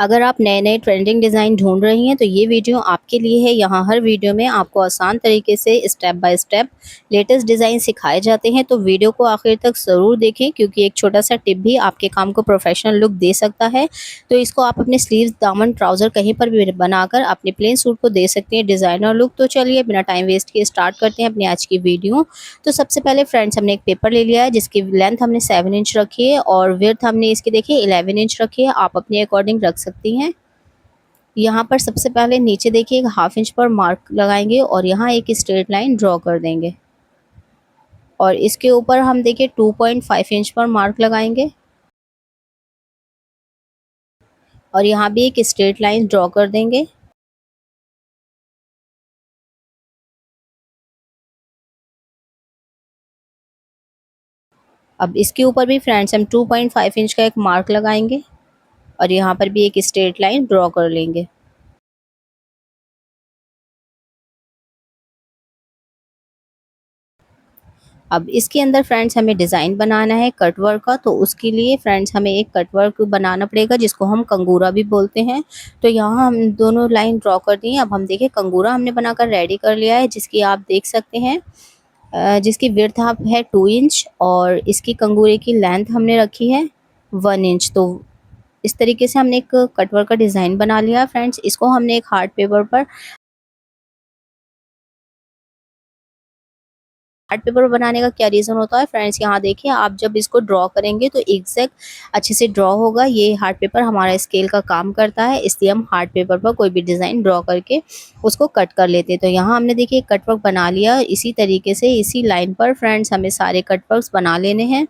अगर आप नए-नए ट्रेंडिंग डिज़ाइन ढूँढ रही हैं तो ये वीडियो आपके लिए है। यहाँ हर वीडियो में आपको आसान तरीके से step by step latest design सिखाए जाते हैं, तो वीडियो को आखिर तक ज़रूर देखें क्योंकि एक छोटा-सा टिप भी आपके काम को प्रोफेशनल लुक दे सकता है। तो इसको आप अपने स्लीव्स, दामन, ट्राउज़र कहीं पर भी बनाकर अपने प्लेन सूट को दे सकते हैं डिज़ाइनर लुक। तो चलिए बिना टाइम वेस्ट किए स्टार्ट करते हैं अपनी आज की वीडियो। तो सबसे पहले फ्रेंड्स हमने एक पेपर ले लिया है जिसकी लेंथ हमने 7 इंच रखी है और विड्थ हमने इसकी देखिए 11 इंच रखी है। आप अपने अकॉर्डिंग रख सकती हैं। यहाँ पर सबसे पहले नीचे देखिए एक हाफ इंच पर मार्क लगाएंगे और यहाँ एक स्ट्रेट लाइन ड्रॉ कर देंगे और इसके ऊपर हम देखिए 2.5 इंच पर मार्क लगाएंगे और यहाँ भी एक स्ट्रेट लाइन ड्रॉ कर देंगे। अब इसके ऊपर भी फ्रेंड्स हम 2.5 इंच का एक मार्क लगाएंगे और यहाँ पर भी एक स्ट्रेट लाइन ड्रॉ कर लेंगे। अब इसके अंदर फ्रेंड्स हमें डिज़ाइन बनाना है कट वर्क का, तो उसके लिए फ्रेंड्स हमें एक कट वर्क बनाना पड़ेगा जिसको हम कंगूरा भी बोलते हैं। तो यहाँ हम दोनों लाइन ड्रॉ कर दी हैं। अब हम देखिए कंगूरा हमने बनाकर रेडी कर लिया है जिसकी आप देख सकते हैं जिसकी विड्थ आप है 2 इंच और इसकी कंगूरे की लेंथ हमने रखी है 1 इंच। तो इस तरीके से हमने एक कट वर्क का डिज़ाइन बना लिया फ्रेंड्स। इसको हमने एक आर्ट पेपर बनाने का क्या रीज़न होता है फ्रेंड्स, यहाँ देखिए आप जब इसको ड्रॉ करेंगे तो एग्जैक्ट अच्छे से ड्रॉ होगा। ये हार्ट पेपर हमारा स्केल का काम करता है, इसलिए हम हार्ट पेपर पर कोई भी डिज़ाइन ड्रॉ करके उसको कट कर लेते हैं। तो यहाँ हमने देखिए कट वर्क बना लिया। इसी तरीके से इसी लाइन पर फ्रेंड्स हमें सारे कट वर्क्स बना लेने हैं।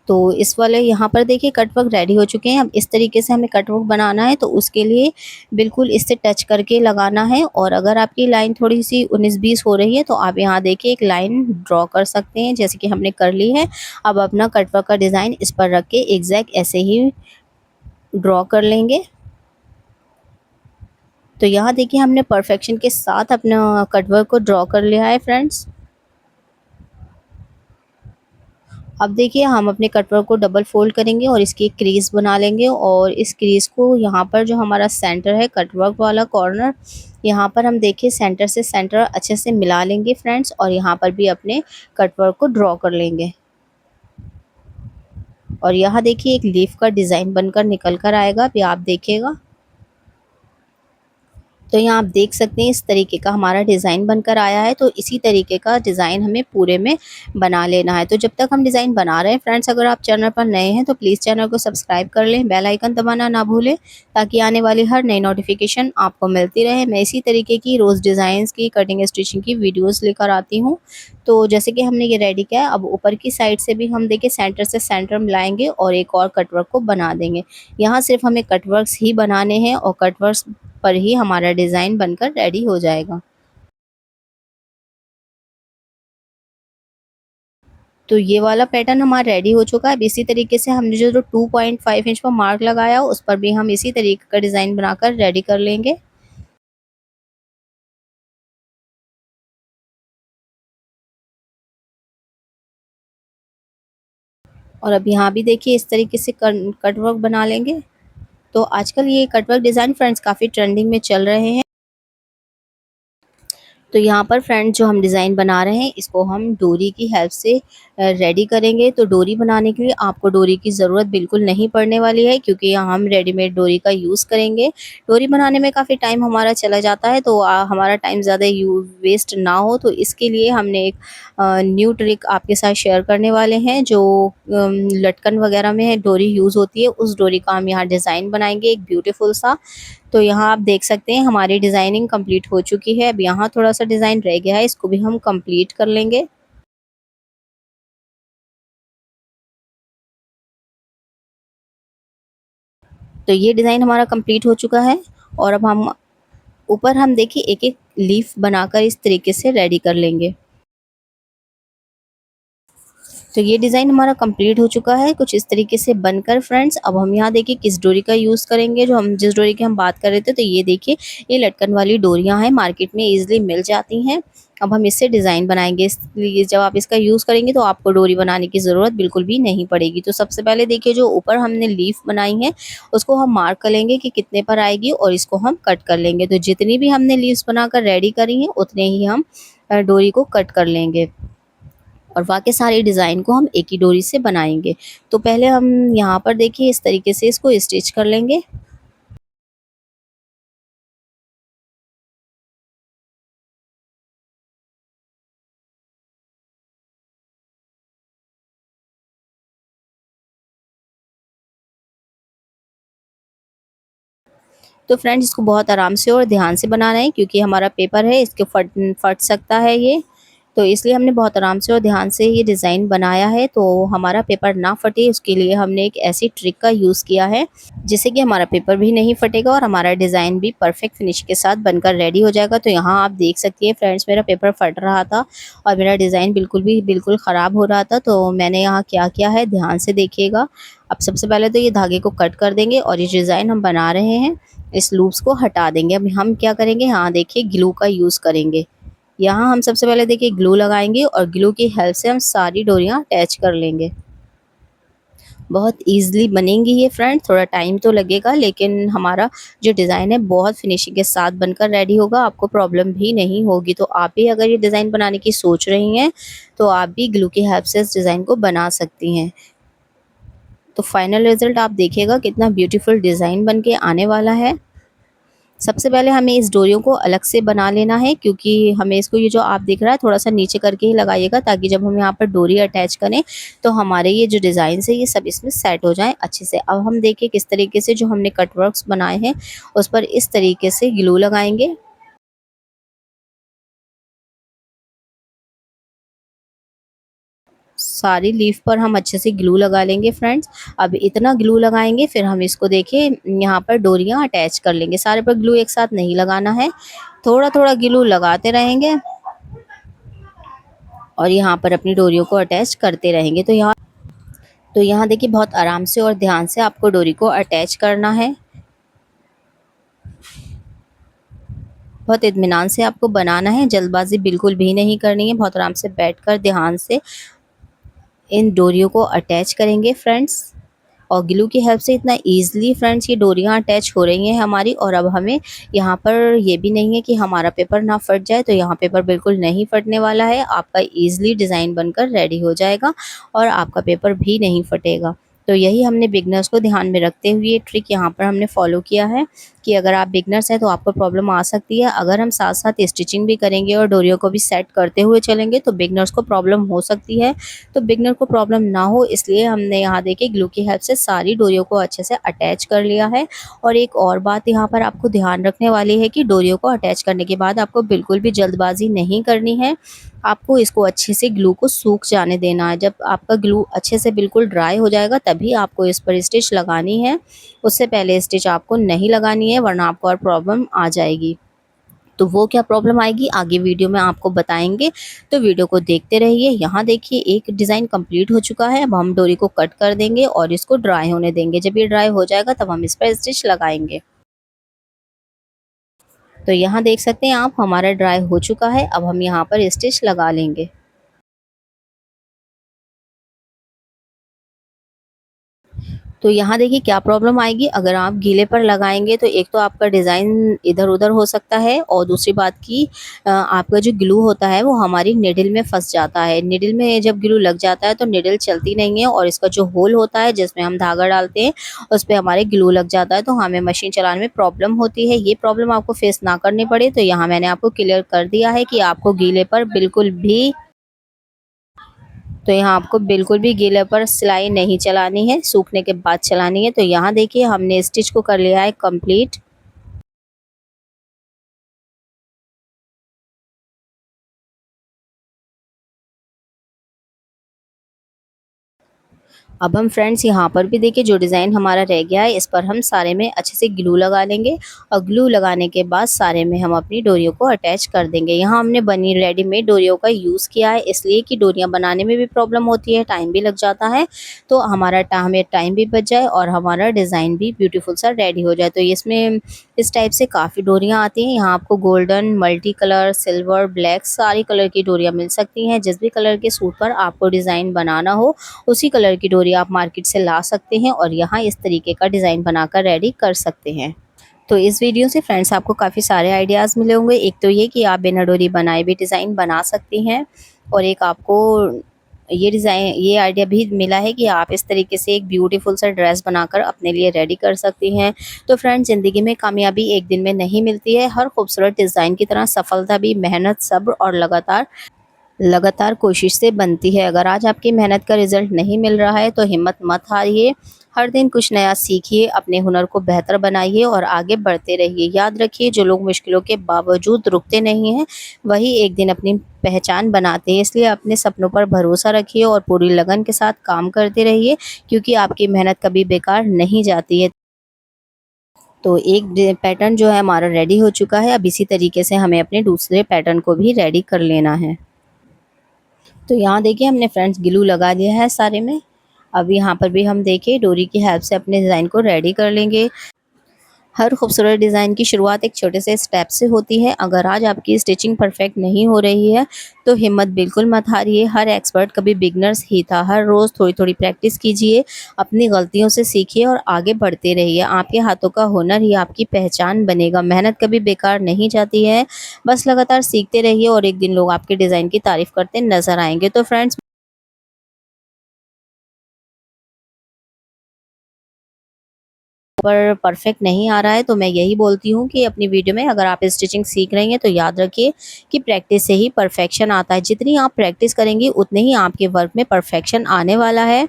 तो इस वाले यहाँ पर देखिए कटवर्क रेडी हो चुके हैं। अब इस तरीके से हमें कटवर्क बनाना है तो उसके लिए बिल्कुल इससे टच करके लगाना है और अगर आपकी लाइन थोड़ी-सी 19-20 हो रही है तो आप यहाँ देखिए एक लाइन ड्रॉ कर सकते हैं जैसे कि हमने कर ली है। अब अपना कटवर्क का डिज़ाइन इस पर रख के एग्ज़ैक्ट ऐसे ही ड्रॉ कर लेंगे। तो यहाँ देखिए हमने परफेक्शन के साथ अपना कटवर्क को ड्रॉ कर लिया है फ्रेंड्स। अब देखिए हम अपने कटवर्क को डबल फोल्ड करेंगे और इसकी एक क्रीज बना लेंगे और इस क्रीज को यहाँ पर जो हमारा सेंटर है कटवर्क वाला कॉर्नर, यहाँ पर हम देखिए सेंटर से सेंटर अच्छे से मिला लेंगे फ्रेंड्स और यहाँ पर भी अपने कटवर्क को ड्रॉ कर लेंगे। और यहाँ देखिए एक लीफ का डिज़ाइन बनकर निकल कर आएगा, अभी आप देखिएगा। तो यहाँ आप देख सकते हैं इस तरीके का हमारा डिज़ाइन बनकर आया है। तो इसी तरीके का डिज़ाइन हमें पूरे में बना लेना है। तो जब तक हम डिज़ाइन बना रहे हैं फ्रेंड्स, अगर आप चैनल पर नए हैं तो प्लीज़ चैनल को सब्सक्राइब कर लें, बेल आइकन दबाना ना भूलें ताकि आने वाली हर नई नोटिफिकेशन आपको मिलती रहे। मैं इसी तरीके की रोज़ डिज़ाइंस की कटिंग स्टिचिंग की वीडियोज़ लेकर आती हूँ। तो जैसे कि हमने ये रेडी किया है, अब ऊपर की साइड से भी हम देखिए सेंटर से सेंटर मिलाएंगे और एक और कटवर्क को बना देंगे। यहाँ सिर्फ हमें कटवर्क्स ही बनाने हैं और कटवर्क्स पर ही हमारा डिज़ाइन बनकर रेडी हो जाएगा। तो ये वाला पैटर्न हमारा रेडी हो चुका है। अब इसी तरीके से हमने जो 2.5 इंच पर मार्क लगाया उस पर भी हम इसी तरीके का डिज़ाइन बनाकर रेडी कर लेंगे। और अब यहाँ भी देखिए इस तरीके से कट वर्क बना लेंगे। तो आजकल ये कट वर्क डिज़ाइन फ्रेंड्स काफ़ी ट्रेंडिंग में चल रहे हैं। तो यहाँ पर फ्रेंड्स जो हम डिज़ाइन बना रहे हैं इसको हम डोरी की हेल्प से रेडी करेंगे। तो डोरी बनाने के लिए आपको डोरी की ज़रूरत बिल्कुल नहीं पड़ने वाली है क्योंकि यहाँ हम रेडीमेड डोरी का यूज़ करेंगे। डोरी बनाने में काफ़ी टाइम हमारा चला जाता है, तो हमारा टाइम ज़्यादा वेस्ट ना हो तो इसके लिए हमने एक न्यू ट्रिक आपके साथ शेयर करने वाले हैं। जो लटकन वगैरह में डोरी यूज़ होती है उस डोरी का हम यहाँ डिज़ाइन बनाएंगे एक ब्यूटीफुल सा। तो यहाँ आप देख सकते हैं हमारी डिज़ाइनिंग कंप्लीट हो चुकी है। अब यहाँ थोड़ा-सा डिज़ाइन रह गया है, इसको भी हम कंप्लीट कर लेंगे। तो ये डिज़ाइन हमारा कंप्लीट हो चुका है और अब हम ऊपर हम देखिए एक-एक लीफ बनाकर इस तरीके से रेडी कर लेंगे। तो ये डिज़ाइन हमारा कंप्लीट हो चुका है कुछ इस तरीके से बनकर फ्रेंड्स। अब हम यहाँ देखिए किस डोरी का यूज़ करेंगे, जो हम जिस डोरी की हम बात कर रहे थे। तो ये देखिए ये लटकन वाली डोरियाँ हैं, मार्केट में ईज़िली मिल जाती हैं। अब हम इससे डिज़ाइन बनाएंगे, इसलिए जब आप इसका यूज़ करेंगे तो आपको डोरी बनाने की ज़रूरत बिल्कुल भी नहीं पड़ेगी। तो सबसे पहले देखिए जो ऊपर हमने लीफ बनाई है उसको हम मार्क कर लेंगे कि कितने पर आएगी और इसको हम कट कर लेंगे। तो जितनी भी हमने लीव्स बनाकर रेडी करी हैं उतने ही हम डोरी को कट कर लेंगे और बाकी सारी डिज़ाइन को हम एक ही डोरी से बनाएंगे। तो पहले हम यहाँ पर देखिए इस तरीके से इसको स्टिच कर लेंगे। तो फ्रेंड्स इसको बहुत आराम से और ध्यान से बनाना है क्योंकि हमारा पेपर है, इसके फट फट सकता है ये। तो इसलिए हमने बहुत आराम से और ध्यान से ये डिज़ाइन बनाया है, तो हमारा पेपर ना फटे उसके लिए हमने एक ऐसी ट्रिक का यूज़ किया है जिससे कि हमारा पेपर भी नहीं फटेगा और हमारा डिज़ाइन भी परफेक्ट फिनिश के साथ बनकर रेडी हो जाएगा। तो यहाँ आप देख सकती हैं फ्रेंड्स मेरा पेपर फट रहा था और मेरा डिज़ाइन बिल्कुल ख़राब हो रहा था। तो मैंने यहाँ क्या किया है ध्यान से देखिएगा। अब सबसे पहले तो ये धागे को कट कर देंगे और ये डिज़ाइन हम बना रहे हैं इस लूप्स को हटा देंगे। अब हम क्या करेंगे, यहाँ देखिए ग्लू का यूज़ करेंगे। यहाँ हम सबसे पहले देखिए ग्लू लगाएंगे और ग्लू की हेल्प से हम सारी डोरियाँ अटैच कर लेंगे। बहुत ईज़िली बनेंगी ये फ्रेंड, थोड़ा टाइम तो लगेगा लेकिन हमारा जो डिज़ाइन है बहुत फिनिशिंग के साथ बनकर रेडी होगा, आपको प्रॉब्लम भी नहीं होगी। तो आप भी अगर ये डिज़ाइन बनाने की सोच रही हैं तो आप भी ग्लू की हेल्प से इस डिज़ाइन को बना सकती हैं। तो फाइनल रिज़ल्ट आप देखिएगा कितना ब्यूटीफुल डिज़ाइन बन के आने वाला है। सबसे पहले हमें इस डोरियों को अलग से बना लेना है क्योंकि हमें इसको ये जो आप दिख रहा है थोड़ा-सा नीचे करके ही लगाइएगा ताकि जब हम यहाँ पर डोरी अटैच करें तो हमारे ये जो डिज़ाइन्स है ये सब इसमें सेट हो जाएँ अच्छे से। अब हम देखिए किस तरीके से जो हमने कट वर्क्स बनाए हैं उस पर इस तरीके से ग्लू लगाएँगे। सारी लीफ पर हम अच्छे से ग्लू लगा लेंगे फ्रेंड्स। अब इतना ग्लू लगाएँगे फिर हम इसको देखिए यहाँ पर डोरियाँ अटैच कर लेंगे। सारे पर ग्लू एक साथ नहीं लगाना है, थोड़ा-थोड़ा ग्लू लगाते रहेंगे और यहाँ पर अपनी डोरियों को अटैच करते रहेंगे। तो यहाँ देखिए बहुत आराम से और ध्यान से आपको डोरी को अटैच करना है। बहुत इत्मीनान से आपको बनाना है, जल्दबाज़ी बिल्कुल भी नहीं करनी है। बहुत आराम से बैठकर ध्यान से इन डोरियों को अटैच करेंगे फ्रेंड्स। और ग्लू की हेल्प से इतना ईज़िली फ्रेंड्स ये डोरियाँ अटैच हो रही हैं हमारी। और अब हमें यहाँ पर ये भी नहीं है कि हमारा पेपर ना फट जाए, तो यहाँ पेपर बिल्कुल नहीं फटने वाला है। आपका ईज़िली डिज़ाइन बनकर रेडी हो जाएगा और आपका पेपर भी नहीं फटेगा। तो यही हमने बिगनर्स को ध्यान में रखते हुए ये ट्रिक यहाँ पर हमने फ़ॉलो किया है कि अगर आप बिगनर्स हैं तो आपको प्रॉब्लम आ सकती है। अगर हम साथ-साथ स्टिचिंग भी करेंगे और डोरियों को भी सेट करते हुए चलेंगे तो बिगनर्स को प्रॉब्लम हो सकती है। तो बिगनर को प्रॉब्लम ना हो इसलिए हमने यहाँ देखिए ग्लू की हेल्प से सारी डोरियों को अच्छे से अटैच कर लिया है। और एक और बात यहाँ पर आपको ध्यान रखने वाली है कि डोरियों को अटैच करने के बाद आपको बिल्कुल भी जल्दबाजी नहीं करनी है। आपको इसको अच्छे से ग्लू को सूख जाने देना है। जब आपका ग्लू अच्छे से बिल्कुल ड्राई हो जाएगा तभी आपको इस पर स्टिच लगानी है। उससे पहले स्टिच आपको नहीं लगानी है वरना आपको और प्रॉब्लम आ जाएगी। तो वो क्या प्रॉब्लम आएगी आगे वीडियो में आपको बताएँगे, तो वीडियो को देखते रहिए। यहाँ देखिए एक डिज़ाइन कंप्लीट हो चुका है, अब हम डोरी को कट कर देंगे और इसको ड्राई होने देंगे। जब ये ड्राई हो जाएगा तब हम इस पर स्टिच लगाएँगे। तो यहाँ देख सकते हैं आप हमारा ड्राई हो चुका है, अब हम यहाँ पर स्टिच लगा लेंगे। तो यहाँ देखिए क्या प्रॉब्लम आएगी, अगर आप गीले पर लगाएँगे तो एक तो आपका डिज़ाइन इधर-उधर हो सकता है और दूसरी बात कि आपका जो ग्लू होता है वो हमारी निडल में फँस जाता है। निडल में जब ग्लू लग जाता है तो निडल चलती नहीं है और इसका जो होल होता है जिसमें हम धागा डालते हैं उस पे हमारे ग्लू लग जाता है, तो हमें मशीन चलाने में प्रॉब्लम होती है। ये प्रॉब्लम आपको फेस ना करनी पड़े तो यहाँ मैंने आपको क्लियर कर दिया है कि आपको गीले पर बिल्कुल भी तो यहाँ आपको बिल्कुल भी गीले पर सिलाई नहीं चलानी है, सूखने के बाद चलानी है। तो यहाँ देखिए हमने स्टिच को कर लिया है कंप्लीट। अब हम फ्रेंड्स यहाँ पर भी देखिए जो डिज़ाइन हमारा रह गया है, इस पर हम सारे में अच्छे से ग्लू लगा लेंगे और ग्लू लगाने के बाद सारे में हम अपनी डोरियों को अटैच कर देंगे। यहाँ हमने बनी रेडीमेड डोरियों का यूज़ किया है, इसलिए कि डोरियाँ बनाने में भी प्रॉब्लम होती है, टाइम भी लग जाता है। तो हमें टाइम भी बच जाए और हमारा डिज़ाइन भी ब्यूटीफुल सा रेडी हो जाए। तो इसमें इस टाइप से काफ़ी डोरियाँ आती हैं। यहाँ आपको golden, multi colour, silver, black सारी कलर की डोरियाँ मिल सकती हैं। जिस भी कलर के सूट पर आपको डिज़ाइन बनाना हो, उसी कलर की डोरी आप मार्केट से ला सकते हैं और यहाँ इस तरीके का डिज़ाइन बनाकर रेडी कर सकते हैं। तो इस वीडियो से फ्रेंड्स आपको काफ़ी सारे आइडियाज़ मिले होंगे। एक तो ये कि आप बिना डोरी बनाए भी डिज़ाइन बना सकती हैं और एक आपको ये आइडिया भी मिला है कि आप इस तरीके से एक ब्यूटीफुल सा ड्रेस बनाकर अपने लिए रेडी कर सकती हैं। तो फ्रेंड्स, ज़िंदगी में कामयाबी एक दिन में नहीं मिलती है। हर खूबसूरत डिज़ाइन की तरह सफलता भी मेहनत, सब्र और लगातार कोशिश से बनती है। अगर आज आपकी मेहनत का रिजल्ट नहीं मिल रहा है तो हिम्मत मत हारिए। हर दिन कुछ नया सीखिए, अपने हुनर को बेहतर बनाइए और आगे बढ़ते रहिए। याद रखिए, जो लोग मुश्किलों के बावजूद रुकते नहीं हैं, वही एक दिन अपनी पहचान बनाते हैं। इसलिए अपने सपनों पर भरोसा रखिए और पूरी लगन के साथ काम करते रहिए, क्योंकि आपकी मेहनत कभी बेकार नहीं जाती है। तो एक पैटर्न जो है हमारा रेडी हो चुका है। अब इसी तरीके से हमें अपने दूसरे पैटर्न को भी रेडी कर लेना है। तो यहाँ देखिए हमने फ्रेंड्स ग्लू लगा दिया है सारे में। अब यहाँ पर भी हम देखिए डोरी की हेल्प से अपने डिज़ाइन को रेडी कर लेंगे। हर खूबसूरत डिज़ाइन की शुरुआत एक छोटे से स्टेप से होती है। अगर आज आपकी स्टिचिंग परफेक्ट नहीं हो रही है तो हिम्मत बिल्कुल मत हारिए। हर एक्सपर्ट कभी बिगनर्स ही था। हर रोज़ थोड़ी-थोड़ी प्रैक्टिस कीजिए, अपनी गलतियों से सीखिए और आगे बढ़ते रहिए। आपके हाथों का हुनर ही आपकी पहचान बनेगा। मेहनत कभी बेकार नहीं जाती है। बस लगातार सीखते रहिए और एक दिन लोग आपके डिज़ाइन की तारीफ़ करते नज़र आएँगे। तो फ्रेंड्स, पर परफेक्ट नहीं आ रहा है तो मैं यही बोलती हूँ कि अपनी वीडियो में अगर आप स्टिचिंग सीख रही हैं तो याद रखिए कि प्रैक्टिस से ही परफेक्शन आता है। जितनी आप प्रैक्टिस करेंगी उतने ही आपके वर्क में परफेक्शन आने वाला है।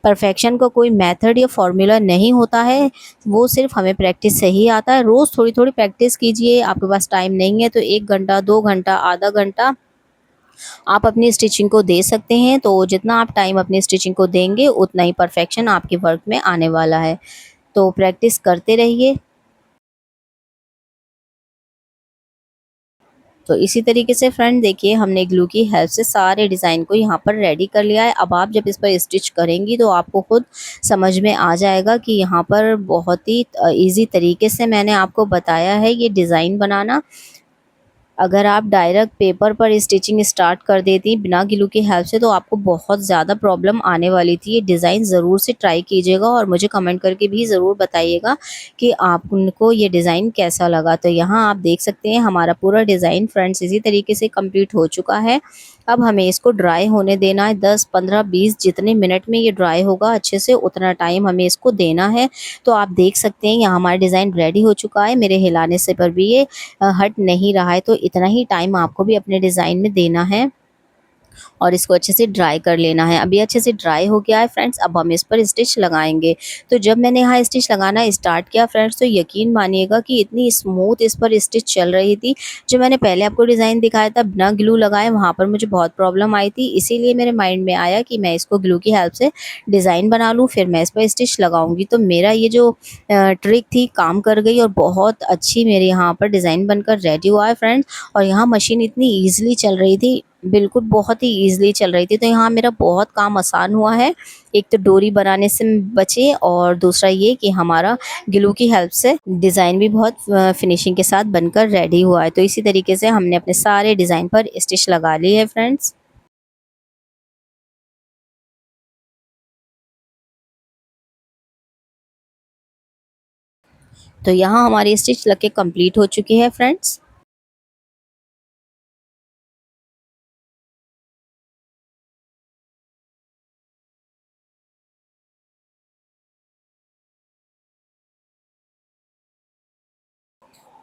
परफेक्शन का कोई मेथड या फॉर्मूला नहीं होता है, वो सिर्फ हमें प्रैक्टिस से ही आता है। रोज़ थोड़ी-थोड़ी प्रैक्टिस कीजिए। आपके पास टाइम नहीं है तो 1 घंटा, 2 घंटा, आधा घंटा आप अपनी स्टिचिंग को दे सकते हैं। तो जितना आप टाइम अपनी स्टिचिंग को देंगे उतना ही परफेक्शन आपके वर्क में आने वाला है। तो प्रैक्टिस करते रहिए। तो इसी तरीके से फ्रेंड देखिए हमने ग्लू की हेल्प से सारे डिज़ाइन को यहाँ पर रेडी कर लिया है। अब आप जब इस पर स्टिच करेंगी तो आपको खुद समझ में आ जाएगा कि यहाँ पर बहुत ही ईज़ी तरीके से मैंने आपको बताया है ये डिज़ाइन बनाना। अगर आप डायरेक्ट पेपर पर स्टिचिंग स्टार्ट कर देती बिना ग्लू की हेल्प से तो आपको बहुत ज़्यादा प्रॉब्लम आने वाली थी। ये डिज़ाइन ज़रूर से ट्राई कीजिएगा और मुझे कमेंट करके भी ज़रूर बताइएगा कि आप उनको ये डिज़ाइन कैसा लगा। तो यहाँ आप देख सकते हैं हमारा पूरा डिज़ाइन फ्रेंड्स इसी तरीके से कंप्लीट हो चुका है। अब हमें इसको ड्राई होने देना है। 10, 15, 20 जितने मिनट में ये ड्राई होगा अच्छे से उतना टाइम हमें इसको देना है। तो आप देख सकते हैं यहाँ हमारा डिज़ाइन रेडी हो चुका है। मेरे हिलाने से पर भी ये हट नहीं रहा है। तो इतना ही टाइम आपको भी अपने डिज़ाइन में देना है और इसको अच्छे से ड्राई कर लेना है। अब ये अच्छे से ड्राई हो गया है फ्रेंड्स। अब हम इस पर स्टिच लगाएंगे। तो जब मैंने यहाँ स्टिच लगाना स्टार्ट किया फ्रेंड्स तो यकीन मानिएगा कि इतनी स्मूथ इस पर स्टिच चल रही थी। जो मैंने पहले आपको डिज़ाइन दिखाया था बिना ग्लू लगाए, वहाँ पर मुझे बहुत प्रॉब्लम आई थी। इसीलिए मेरे माइंड में आया कि मैं इसको ग्लू की हेल्प से डिज़ाइन बना लूँ, फिर मैं इस पर स्टिच लगाऊंगी। तो मेरा ये जो ट्रिक थी काम कर गई और बहुत अच्छी मेरे यहाँ पर डिज़ाइन बनकर रेडी हुआ है फ्रेंड्स। और यहाँ मशीन इतनी ईज़िली चल रही थी, बिल्कुल बहुत ही ईज़िली चल रही थी। तो यहाँ मेरा बहुत काम आसान हुआ है। एक तो डोरी बनाने से बचे और दूसरा ये कि हमारा ग्लू की हेल्प से डिज़ाइन भी बहुत फिनिशिंग के साथ बनकर रेडी हुआ है। तो इसी तरीके से हमने अपने सारे डिज़ाइन पर स्टिच लगा ली है फ्रेंड्स। तो यहाँ हमारी स्टिच लग के कंप्लीट हो चुकी है फ्रेंड्स।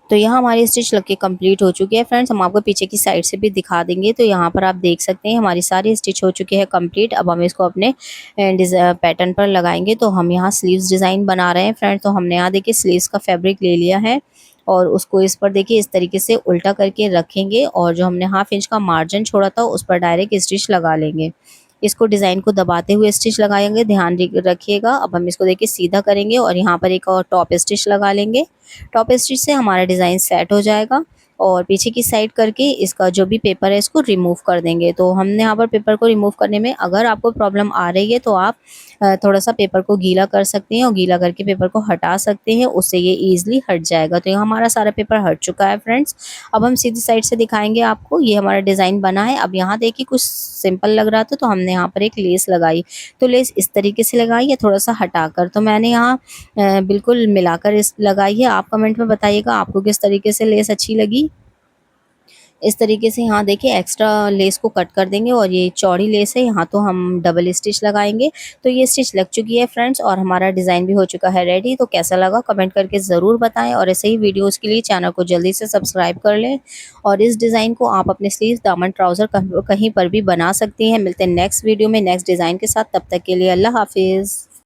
तो यहाँ हमारी स्टिच लग के कंप्लीट हो चुकी है फ्रेंड्स। हम आपको पीछे की साइड से भी दिखा देंगे। तो यहाँ पर आप देख सकते हैं हमारी सारी स्टिच हो चुकी है कंप्लीट। अब हम इसको अपने पैटर्न पर लगाएंगे। तो हम यहाँ स्लीव्स डिज़ाइन बना रहे हैं फ्रेंड्स। तो हमने यहाँ देखिए स्लीव्स का फैब्रिक ले लिया है और उसको इस पर देखिए इस तरीके से उल्टा करके रखेंगे और जो हमने 1/2 इंच का मार्जिन छोड़ा था उस पर डायरेक्ट स्टिच लगा लेंगे। इसको डिज़ाइन को दबाते हुए स्टिच लगाएंगे, ध्यान रखिएगा। अब हम इसको देखिए सीधा करेंगे और यहाँ पर एक और टॉप स्टिच लगा लेंगे। टॉप स्टिच से हमारा डिज़ाइन सेट हो जाएगा और पीछे की साइड करके इसका जो भी पेपर है इसको रिमूव कर देंगे। तो हमने यहाँ पर पेपर को रिमूव करने में अगर आपको प्रॉब्लम आ रही है तो आप थोड़ा सा पेपर को गीला कर सकते हैं और गीला करके पेपर को हटा सकते हैं, उससे ये ईजिली हट जाएगा। तो यहाँ हमारा सारा पेपर हट चुका है फ्रेंड्स। अब हम सीधी साइड से दिखाएंगे आपको, ये हमारा डिज़ाइन बना है। अब यहाँ देखिए कुछ सिंपल लग रहा था तो हमने यहाँ पर एक लेस लगाई। तो लेस इस तरीके से लगाई है, थोड़ा सा हटाकर। तो मैंने यहाँ बिल्कुल मिलाकर इस लगाई है। आप कमेंट में बताइएगा आपको किस तरीके से लेस अच्छी लगी। इस तरीके से यहाँ देखिए एक्स्ट्रा लेस को कट कर देंगे और ये चौड़ी लेस है, यहाँ तो हम डबल स्टिच लगाएंगे। तो ये स्टिच लग चुकी है फ्रेंड्स और हमारा डिज़ाइन भी हो चुका है रेडी। तो कैसा लगा कमेंट करके ज़रूर बताएं और ऐसे ही वीडियोस के लिए चैनल को जल्दी से सब्सक्राइब कर लें। और इस डिज़ाइन को आप अपने स्लीव, दामन, ट्राउज़र कहीं पर भी बना सकती हैं। मिलते हैं नेक्स्ट वीडियो में नेक्स्ट डिज़ाइन के साथ, तब तक के लिए अल्लाह हाफिज़।